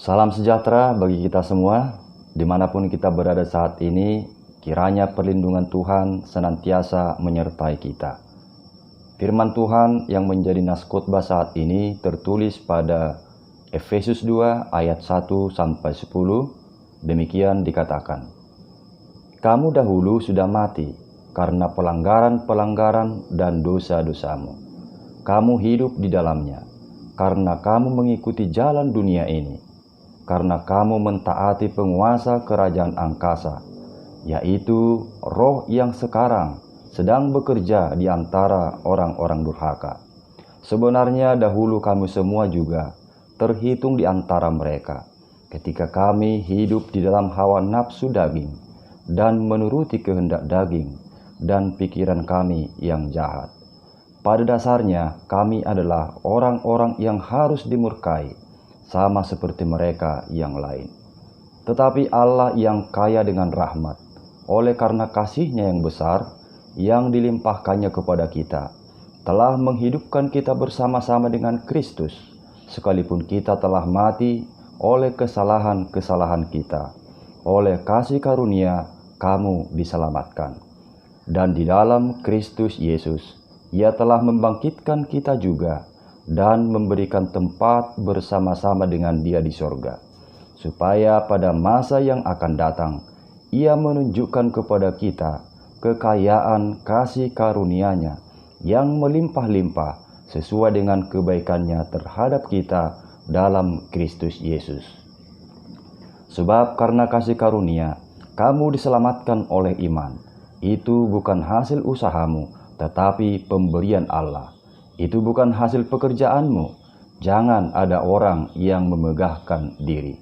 Salam sejahtera bagi kita semua, dimanapun kita berada saat ini, kiranya perlindungan Tuhan senantiasa menyertai kita. Firman Tuhan yang menjadi nas khotbah saat ini tertulis pada Efesus 2 ayat 1-10, demikian dikatakan, "Kamu dahulu sudah mati karena pelanggaran-pelanggaran dan dosa-dosamu. Kamu hidup di dalamnya, karena kamu mengikuti jalan dunia ini, karena kamu mentaati penguasa kerajaan angkasa, yaitu roh yang sekarang sedang bekerja di antara orang-orang durhaka. Sebenarnya dahulu kamu semua juga terhitung di antara mereka, ketika kami hidup di dalam hawa nafsu daging dan menuruti kehendak daging dan pikiran kami yang jahat. Pada dasarnya kami adalah orang-orang yang harus dimurkai, sama seperti mereka yang lain. Tetapi Allah yang kaya dengan rahmat, oleh karena kasih-Nya yang besar, yang dilimpahkannya kepada kita, telah menghidupkan kita bersama-sama dengan Kristus, sekalipun kita telah mati oleh kesalahan-kesalahan kita. Oleh kasih karunia, kamu diselamatkan. Dan di dalam Kristus Yesus, Ia telah membangkitkan kita juga, dan memberikan tempat bersama-sama dengan Dia di sorga, supaya pada masa yang akan datang, Ia menunjukkan kepada kita kekayaan kasih karunia-Nya yang melimpah-limpah sesuai dengan kebaikan-Nya terhadap kita dalam Kristus Yesus. Sebab karena kasih karunia, kamu diselamatkan oleh iman. Itu bukan hasil usahamu, tetapi pemberian Allah. Itu bukan hasil pekerjaanmu. Jangan ada orang yang memegahkan diri.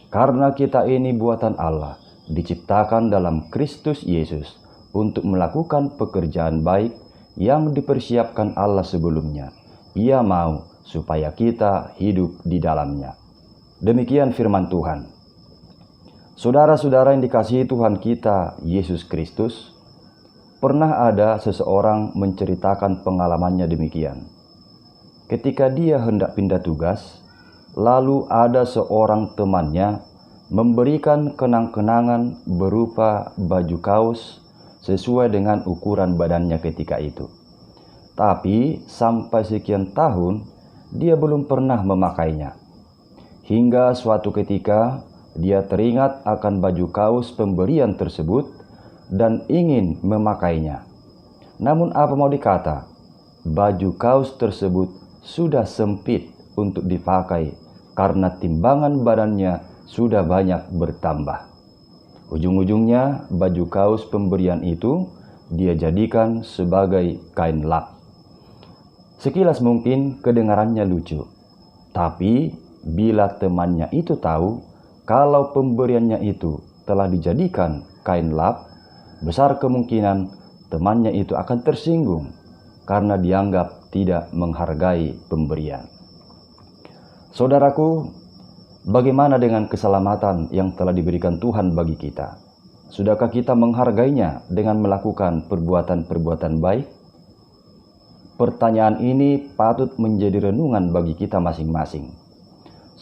Karena kita ini buatan Allah, diciptakan dalam Kristus Yesus untuk melakukan pekerjaan baik yang dipersiapkan Allah sebelumnya. Ia mau supaya kita hidup di dalamnya. Demikian firman Tuhan. Saudara-saudara yang dikasihi Tuhan kita, Yesus Kristus, pernah ada seseorang menceritakan pengalamannya demikian. Ketika dia hendak pindah tugas, lalu ada seorang temannya memberikan kenang-kenangan berupa baju kaos sesuai dengan ukuran badannya ketika itu. Tapi sampai sekian tahun, dia belum pernah memakainya. Hingga suatu ketika, dia teringat akan baju kaos pemberian tersebut dan ingin memakainya. Namun apa mau dikata, baju kaos tersebut sudah sempit untuk dipakai karena timbangan badannya sudah banyak bertambah. Ujung-ujungnya baju kaos pemberian itu dia jadikan sebagai kain lap. Sekilas mungkin kedengarannya lucu, tapi bila temannya itu tahu kalau pemberiannya itu telah dijadikan kain lap, besar kemungkinan temannya itu akan tersinggung karena dianggap tidak menghargai pemberian. Saudaraku, bagaimana dengan keselamatan yang telah diberikan Tuhan bagi kita? Sudahkah kita menghargainya dengan melakukan perbuatan-perbuatan baik? Pertanyaan ini patut menjadi renungan bagi kita masing-masing.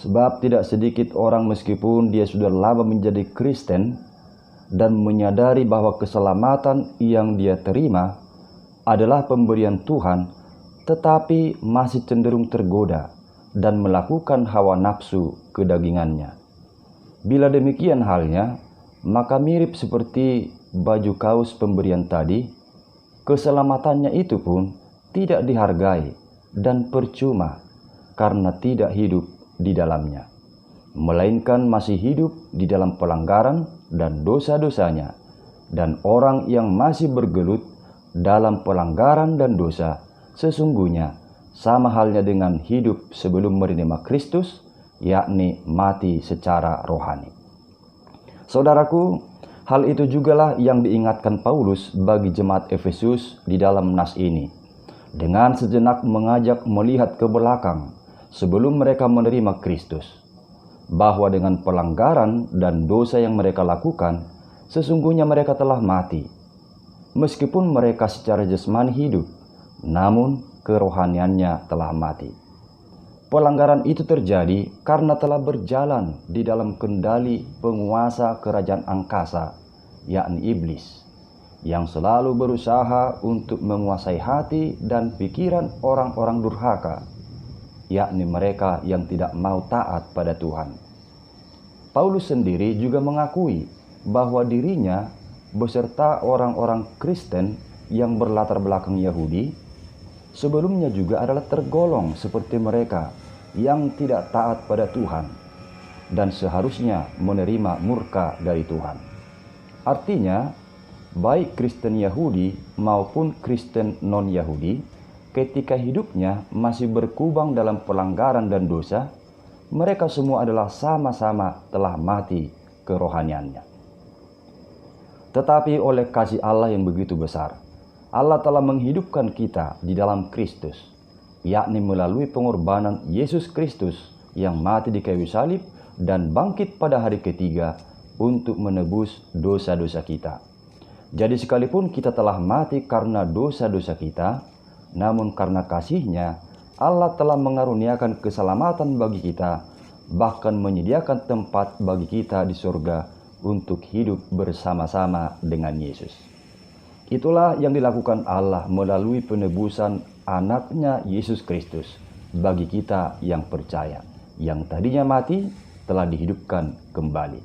Sebab tidak sedikit orang meskipun dia sudah lama menjadi Kristen dan menyadari bahwa keselamatan yang dia terima adalah pemberian Tuhan, tetapi masih cenderung tergoda dan melakukan hawa nafsu kedagingannya. Bila demikian halnya, maka mirip seperti baju kaos pemberian tadi, keselamatannya itu pun tidak dihargai dan percuma karena tidak hidup di dalamnya, melainkan masih hidup di dalam pelanggaran dan dosa-dosanya. Dan orang yang masih bergelut dalam pelanggaran dan dosa sesungguhnya sama halnya dengan hidup sebelum menerima Kristus, yakni mati secara rohani. Saudaraku, hal itu jugalah yang diingatkan Paulus bagi jemaat Efesus di dalam nas ini, dengan sejenak mengajak melihat ke belakang sebelum mereka menerima Kristus, bahwa dengan pelanggaran dan dosa yang mereka lakukan, sesungguhnya mereka telah mati. Meskipun mereka secara jasmani hidup, namun kerohaniannya telah mati. Pelanggaran itu terjadi karena telah berjalan di dalam kendali penguasa kerajaan angkasa, yakni iblis, yang selalu berusaha untuk menguasai hati dan pikiran orang-orang durhaka, yakni mereka yang tidak mau taat pada Tuhan. Paulus sendiri juga mengakui bahwa dirinya beserta orang-orang Kristen yang berlatar belakang Yahudi sebelumnya juga adalah tergolong seperti mereka yang tidak taat pada Tuhan dan seharusnya menerima murka dari Tuhan. Artinya, baik Kristen Yahudi maupun Kristen non-Yahudi, ketika hidupnya masih berkubang dalam pelanggaran dan dosa, mereka semua adalah sama-sama telah mati kerohaniannya. Tetapi oleh kasih Allah yang begitu besar, Allah telah menghidupkan kita di dalam Kristus, yakni melalui pengorbanan Yesus Kristus yang mati di kayu salib dan bangkit pada hari ketiga untuk menebus dosa-dosa kita. Jadi sekalipun kita telah mati karena dosa-dosa kita, namun karena kasih-Nya, Allah telah mengaruniakan keselamatan bagi kita, bahkan menyediakan tempat bagi kita di surga untuk hidup bersama-sama dengan Yesus. Itulah yang dilakukan Allah melalui penebusan Anak-Nya Yesus Kristus bagi kita yang percaya, yang tadinya mati telah dihidupkan kembali.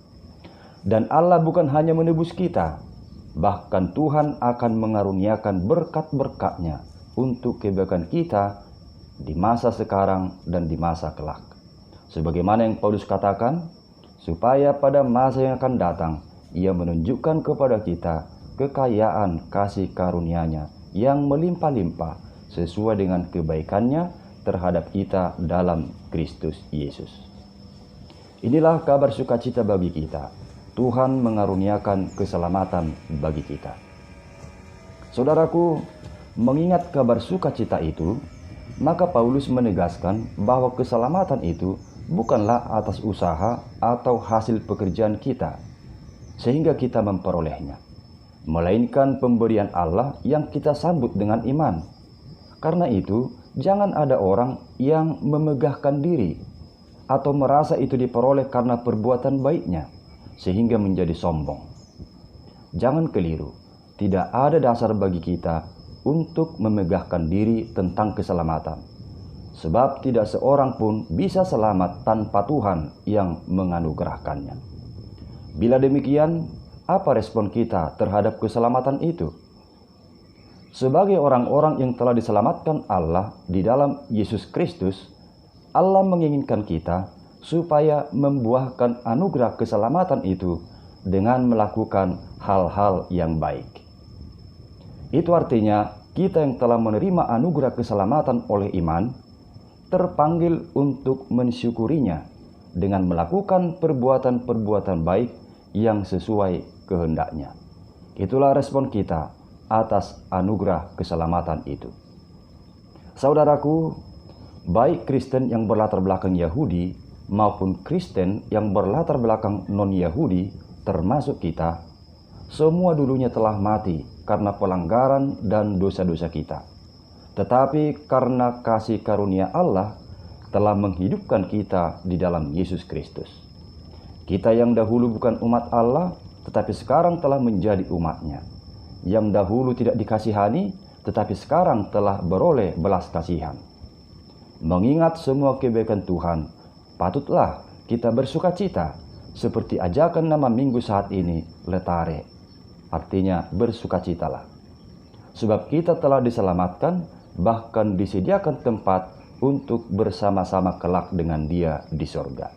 Dan Allah bukan hanya menebus kita, bahkan Tuhan akan mengaruniakan berkat-berkat-Nya untuk kebaikan kita di masa sekarang dan di masa kelak. Sebagaimana yang Paulus katakan, supaya pada masa yang akan datang, Ia menunjukkan kepada kita kekayaan kasih karunia-Nya yang melimpah-limpah sesuai dengan kebaikan-Nya terhadap kita dalam Kristus Yesus. Inilah kabar sukacita bagi kita. Tuhan mengaruniakan keselamatan bagi kita. Saudaraku, mengingat kabar sukacita itu, maka Paulus menegaskan bahwa keselamatan itu bukanlah atas usaha atau hasil pekerjaan kita, sehingga kita memperolehnya, melainkan pemberian Allah yang kita sambut dengan iman. Karena itu, jangan ada orang yang memegahkan diri atau merasa itu diperoleh karena perbuatan baiknya, sehingga menjadi sombong. Jangan keliru, tidak ada dasar bagi kita untuk memegahkan diri tentang keselamatan, sebab tidak seorang pun bisa selamat tanpa Tuhan yang menganugerahkannya. Bila demikian, apa respon kita terhadap keselamatan itu? Sebagai orang-orang yang telah diselamatkan Allah di dalam Yesus Kristus, Allah menginginkan kita supaya membuahkan anugerah keselamatan itu dengan melakukan hal-hal yang baik. Itu artinya kita yang telah menerima anugerah keselamatan oleh iman, terpanggil untuk mensyukurinya dengan melakukan perbuatan-perbuatan baik yang sesuai kehendak-Nya. Itulah respon kita atas anugerah keselamatan itu. Saudaraku, baik Kristen yang berlatar belakang Yahudi maupun Kristen yang berlatar belakang non-Yahudi, termasuk kita, semua dulunya telah mati karena pelanggaran dan dosa-dosa kita. Tetapi karena kasih karunia Allah telah menghidupkan kita di dalam Yesus Kristus. Kita yang dahulu bukan umat Allah, tetapi sekarang telah menjadi umat-Nya. Yang dahulu tidak dikasihani, tetapi sekarang telah beroleh belas kasihan. Mengingat semua kebaikan Tuhan, patutlah kita bersukacita, seperti ajakan nama minggu saat ini, letare. Artinya bersukacitalah. Sebab kita telah diselamatkan, bahkan disediakan tempat untuk bersama-sama kelak dengan Dia di sorga.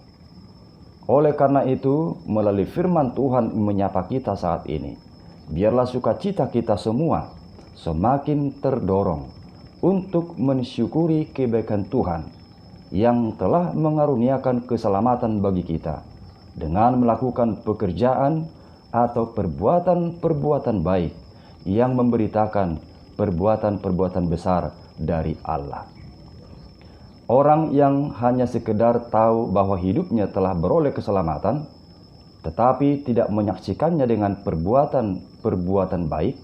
Oleh karena itu, melalui firman Tuhan menyapa kita saat ini, biarlah sukacita kita semua semakin terdorong untuk mensyukuri kebaikan Tuhan yang telah mengaruniakan keselamatan bagi kita dengan melakukan pekerjaan atau perbuatan-perbuatan baik yang memberitakan perbuatan-perbuatan besar dari Allah. Orang yang hanya sekedar tahu bahwa hidupnya telah beroleh keselamatan, tetapi tidak menyaksikannya dengan perbuatan-perbuatan baik,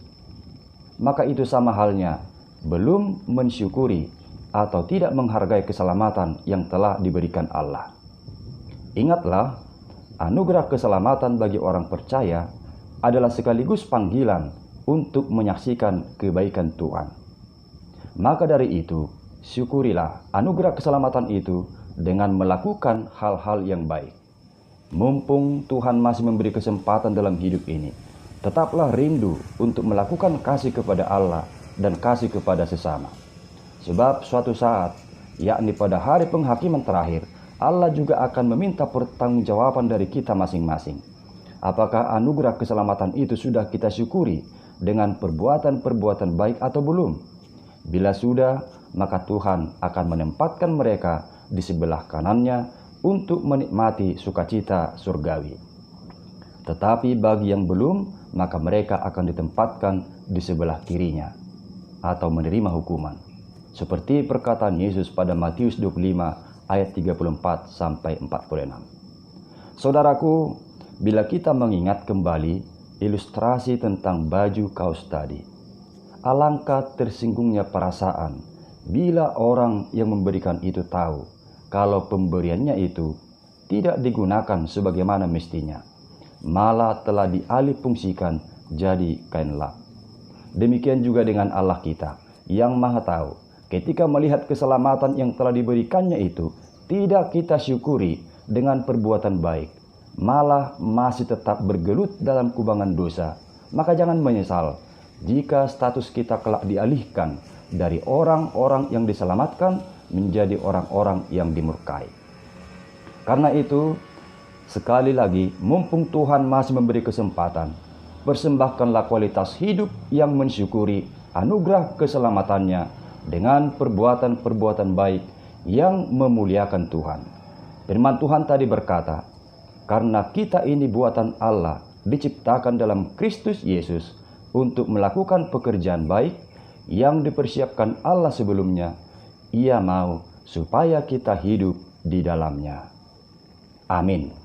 maka itu sama halnya belum mensyukuri atau tidak menghargai keselamatan yang telah diberikan Allah. Ingatlah, anugerah keselamatan bagi orang percaya adalah sekaligus panggilan untuk menyaksikan kebaikan Tuhan. Maka dari itu, syukurilah anugerah keselamatan itu dengan melakukan hal-hal yang baik. Mumpung Tuhan masih memberi kesempatan dalam hidup ini, tetaplah rindu untuk melakukan kasih kepada Allah dan kasih kepada sesama. Sebab suatu saat, yakni pada hari penghakiman terakhir, Allah juga akan meminta pertanggungjawaban dari kita masing-masing. Apakah anugerah keselamatan itu sudah kita syukuri dengan perbuatan-perbuatan baik atau belum? Bila sudah, maka Tuhan akan menempatkan mereka di sebelah kanannya untuk menikmati sukacita surgawi. Tetapi bagi yang belum, maka mereka akan ditempatkan di sebelah kirinya atau menerima hukuman. Seperti perkataan Yesus pada Matius 25 ayat 34 sampai 46. Saudaraku, bila kita mengingat kembali ilustrasi tentang baju kaos tadi, alangkah tersinggungnya perasaan bila orang yang memberikan itu tahu kalau pemberiannya itu tidak digunakan sebagaimana mestinya, malah telah dialihfungsikan jadi kain lap. Demikian juga dengan Allah kita yang Maha Tahu, ketika melihat keselamatan yang telah diberikannya itu tidak kita syukuri dengan perbuatan baik, malah masih tetap bergelut dalam kubangan dosa, maka jangan menyesal jika status kita kelak dialihkan dari orang-orang yang diselamatkan menjadi orang-orang yang dimurkai. Karena itu, sekali lagi, mumpung Tuhan masih memberi kesempatan, persembahkanlah kualitas hidup yang mensyukuri anugerah keselamatannya dengan perbuatan-perbuatan baik yang memuliakan Tuhan. Firman Tuhan tadi berkata, karena kita ini buatan Allah, diciptakan dalam Kristus Yesus untuk melakukan pekerjaan baik yang dipersiapkan Allah sebelumnya, Ia mau supaya kita hidup di dalamnya. Amin.